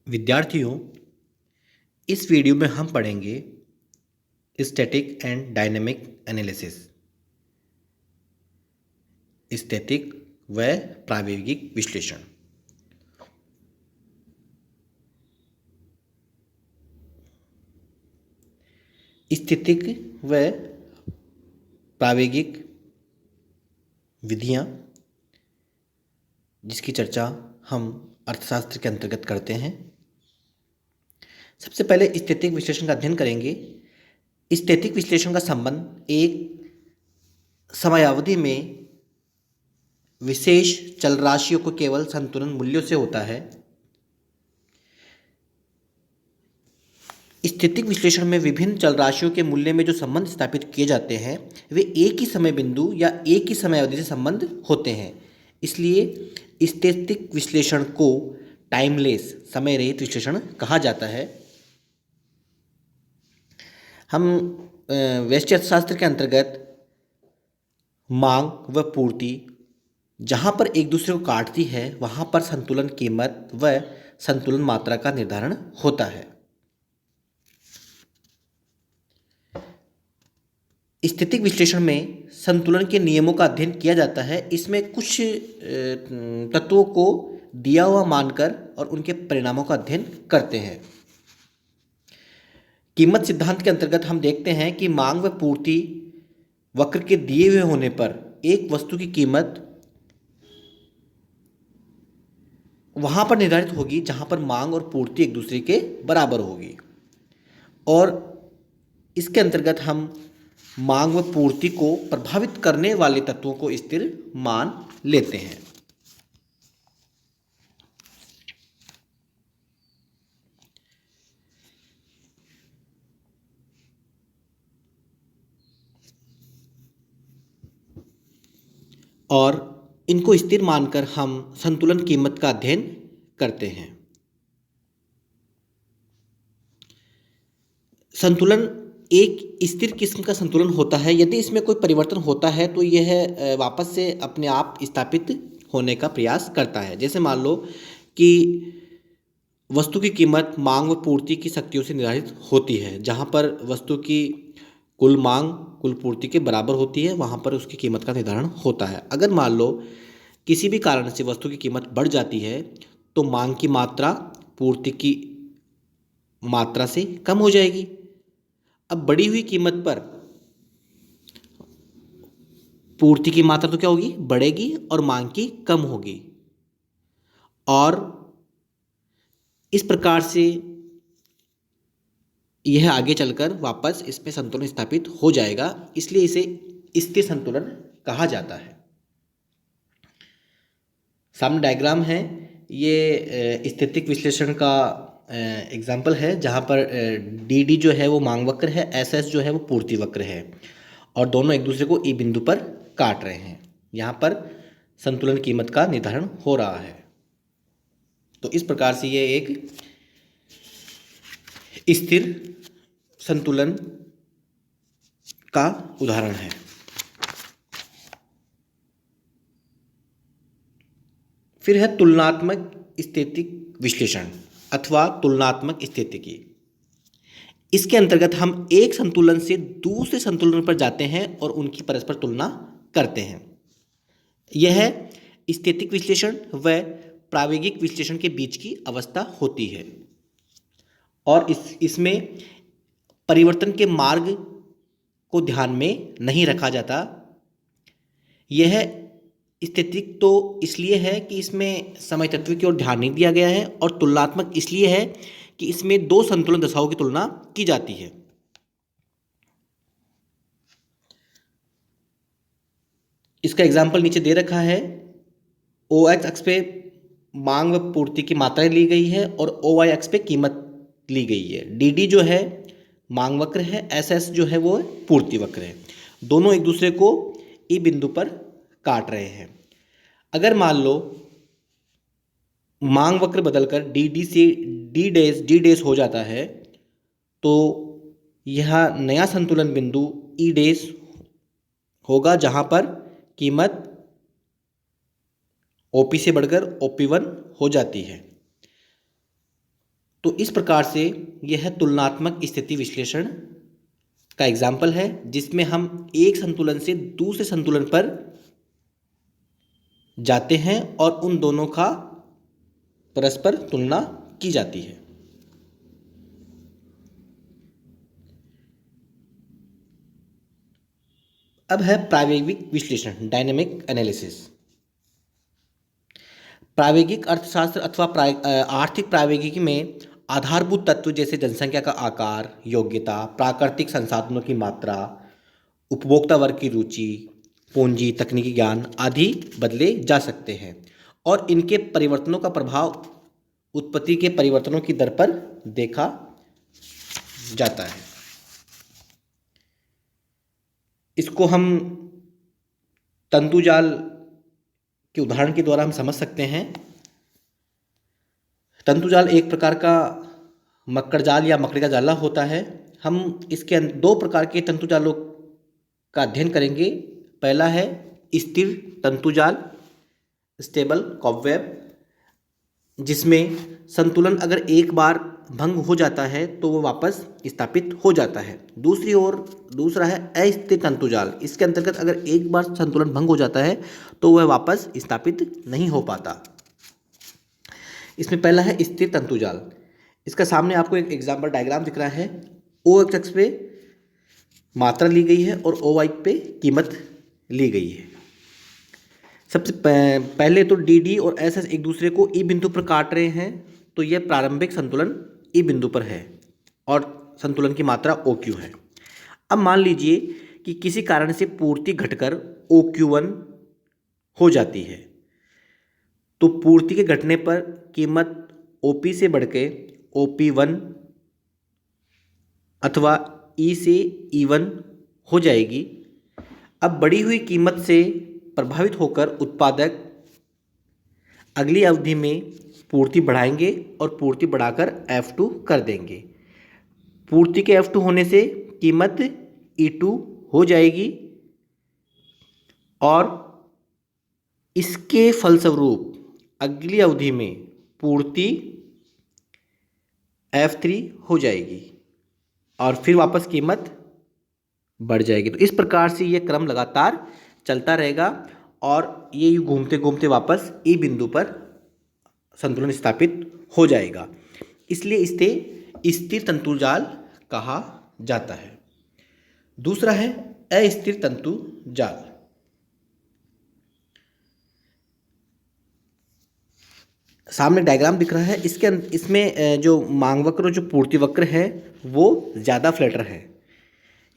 विद्यार्थियों, इस वीडियो में हम पढ़ेंगे static and dynamic analysis. Static व प्रायोगिक विश्लेषण। स्टैटिक व प्रायोगिक विधियाँ जिसकी चर्चा हम अर्थशास्त्र के अंतर्गत करते हैं। सबसे पहले स्टैटिक विश्लेषण का अध्ययन करेंगे। स्टैटिक विश्लेषण का संबंध एक समयावधि में विशेष चल राशियों को केवल संतुलन मूल्यों से होता है। स्टैटिक विश्लेषण में विभिन्न चल राशियों के मूल्य में जो संबंध स्थापित किए जाते हैं वे एक ही समय बिंदु या एक ही समय अवधि से संबंध होते हैं। इसलिए स्टैटिक विश्लेषण को टाइमलेस समय रहित विश्लेषण कहा जाता है। हम व्यष्टि अर्थशास्त्र के अंतर्गत मांग व पूर्ति जहाँ पर एक दूसरे को काटती है वहाँ पर संतुलन कीमत व संतुलन मात्रा का निर्धारण होता है। स्टैटिक विश्लेषण में संतुलन के नियमों का अध्ययन किया जाता है। इसमें कुछ तत्वों को दिया हुआ मानकर और उनके परिणामों का अध्ययन करते हैं। कीमत सिद्धांत के अंतर्गत हम देखते हैं कि मांग व पूर्ति वक्र के दिए हुए होने पर एक वस्तु की कीमत वहाँ पर निर्धारित होगी जहाँ पर मांग और पूर्ति एक दूसरे के बराबर होगी। और इसके अंतर्गत हम मांग व पूर्ति को प्रभावित करने वाले तत्वों को स्थिर मान लेते हैं। और इनको स्थिर मानकर हम संतुलन कीमत का अध्ययन करते हैं। संतुलन एक स्थिर किस्म का संतुलन होता है। यदि इसमें कोई परिवर्तन होता है तो यह वापस से अपने आप स्थापित होने का प्रयास करता है। जैसे मान लो कि वस्तु की कीमत मांग व पूर्ति की शक्तियों से निर्धारित होती है। जहाँ पर वस्तु की कुल मांग कुल पूर्ति के बराबर होती है वहाँ पर उसकी कीमत का निर्धारण होता है। अगर मान लो किसी भी कारण से वस्तु की कीमत बढ़ जाती है तो मांग की मात्रा पूर्ति की मात्रा से कम हो जाएगी। अब बढ़ी हुई कीमत पर पूर्ति की मात्रा तो क्या होगी, बढ़ेगी और मांग की कम होगी। और इस प्रकार से यह आगे चलकर वापस इसमें संतुलन स्थापित हो जाएगा। इसलिए इसे स्थिर संतुलन कहा जाता है। सामने डायग्राम है, ये स्टैटिक विश्लेषण का एग्जाम्पल है जहाँ पर डी डी जो है वो मांग वक्र है, एस एस जो है वो पूर्ति वक्र है और दोनों एक दूसरे को ई बिंदु पर काट रहे हैं। यहाँ पर संतुलन कीमत का निर्धारण हो रहा है। तो इस प्रकार से ये एक स्थिर संतुलन का उदाहरण है। फिर है तुलनात्मक स्टैटिक विश्लेषण अथवा तुलनात्मक स्थितिकी। इसके अंतर्गत हम एक संतुलन से दूसरे संतुलन पर जाते हैं और उनकी परस्पर तुलना करते हैं। यह स्टैटिक विश्लेषण व प्रायोगिक विश्लेषण के बीच की अवस्था होती है और इसमें परिवर्तन के मार्ग को ध्यान में नहीं रखा जाता। यह स्टैटिक तो इसलिए है कि इसमें समय तत्व की ओर ध्यान नहीं दिया गया है और तुलनात्मक इसलिए है कि इसमें दो संतुलन दशाओं की तुलना की जाती है। इसका एग्जाम्पल नीचे दे रखा है। ओ एक्स अक्ष पे मांग व पूर्ति की मात्राएं ली गई है और ओ वाई अक्ष पे कीमत ली गई है। डी डी जो है मांग वक्र है, एस एस जो है वो पूर्ति वक्र है। दोनों एक दूसरे को ई बिंदु पर काट रहे हैं। अगर मान लो मांग वक्र बदलकर डी डी से डी डैश हो जाता है तो यह नया संतुलन बिंदु ई डैश होगा जहां पर कीमत ओपी से बढ़कर ओपी वन हो जाती है। तो इस प्रकार से यह तुलनात्मक स्थिति विश्लेषण का एग्जाम्पल है, जिसमें हम एक संतुलन से दूसरे संतुलन पर जाते हैं और उन दोनों का परस्पर तुलना की जाती है। अब है प्रायोगिक विश्लेषण, डायनेमिक एनालिसिस। प्रायोगिक अर्थशास्त्र अथवा आर्थिक प्रायोगिकी में आधारभूत तत्व जैसे जनसंख्या का आकार, योग्यता, प्राकृतिक संसाधनों की मात्रा, उपभोक्ता वर्ग की रुचि, पूंजी, तकनीकी ज्ञान आदि बदले जा सकते हैं और इनके परिवर्तनों का प्रभाव उत्पत्ति के परिवर्तनों की दर पर देखा जाता है। इसको हम तंतुजाल के उदाहरण के द्वारा हम समझ सकते हैं। तंतुजाल एक प्रकार का मकड़ जाल या मकड़ी का जाला होता है। हम इसके दो प्रकार के तंतुजालों का अध्ययन करेंगे। पहला है स्थिर तंतुजाल, स्टेबल कॉबवेब, जिसमें संतुलन अगर एक बार भंग हो जाता है तो वो वापस स्थापित हो जाता है। दूसरा है अस्थिर तंतुजाल। इसके अंतर्गत अगर एक बार संतुलन भंग हो जाता है तो वह वापस स्थापित नहीं हो पाता। इसमें पहला है स्थिर तंतुजाल। इसका सामने आपको एक एग्जाम्पल डायग्राम दिख रहा है। ओ एक्स पे मात्रा ली गई है और ओ वाई पे कीमत ली गई है। सबसे पहले तो डी डी और एस एस एक दूसरे को ई बिंदु पर काट रहे हैं, तो यह प्रारंभिक संतुलन ई बिंदु पर है और संतुलन की मात्रा ओ क्यू है। अब मान लीजिए कि किसी कारण से पूर्ति घटकर ओ क्यू वन हो जाती है, तो पूर्ति के घटने पर कीमत ओ पी से बढ़ के ओ पी वन अथवा ई से ई वन हो जाएगी। अब बढ़ी हुई कीमत से प्रभावित होकर उत्पादक अगली अवधि में पूर्ति बढ़ाएंगे और पूर्ति बढ़ाकर F2 कर देंगे। पूर्ति के F2 होने से कीमत E2 हो जाएगी और इसके फलस्वरूप अगली अवधि में पूर्ति F3 हो जाएगी और फिर वापस कीमत बढ़ जाएगी। तो इस प्रकार से ये क्रम लगातार चलता रहेगा और ये घूमते घूमते वापस ई बिंदु पर संतुलन स्थापित हो जाएगा। इसलिए इसे स्थिर तंतुजाल कहा जाता है। दूसरा है अस्थिर तंतुजाल। सामने डायग्राम दिख रहा है। इसमें जो मांग वक्र और जो पूर्ति वक्र है वो ज़्यादा फ्लैटर है।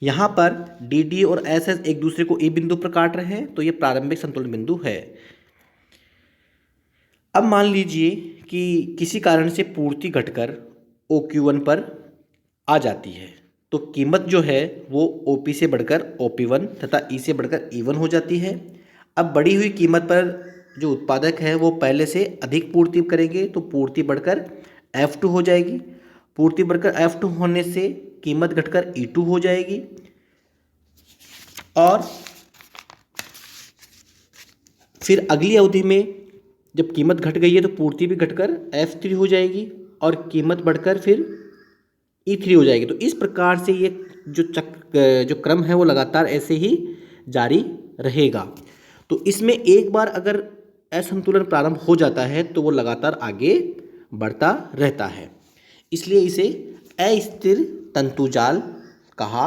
यहाँ पर डी डी और एस एस एक दूसरे को ई बिंदु पर काट रहे हैं, तो ये प्रारंभिक संतुलन बिंदु है। अब मान लीजिए कि किसी कारण से पूर्ति घटकर ओ क्यू वन पर आ जाती है, तो कीमत जो है वो ओ पी से बढ़कर ओ पी वन तथा ई से बढ़कर ई वन हो जाती है। अब बढ़ी हुई कीमत पर जो उत्पादक है वो पहले से अधिक पूर्ति करेंगे, तो पूर्ति बढ़कर F2 हो जाएगी। पूर्ति बढ़कर F2 होने से कीमत घटकर E2 हो जाएगी और फिर अगली अवधि में जब कीमत घट गई है तो पूर्ति भी घटकर F3 हो जाएगी और कीमत बढ़कर फिर E3 हो जाएगी। तो इस प्रकार से ये जो क्रम है वो लगातार ऐसे ही जारी रहेगा। तो इसमें एक बार अगर असंतुलन प्रारंभ हो जाता है तो वो लगातार आगे बढ़ता रहता है। इसलिए इसे अस्थिर तंतुजाल कहा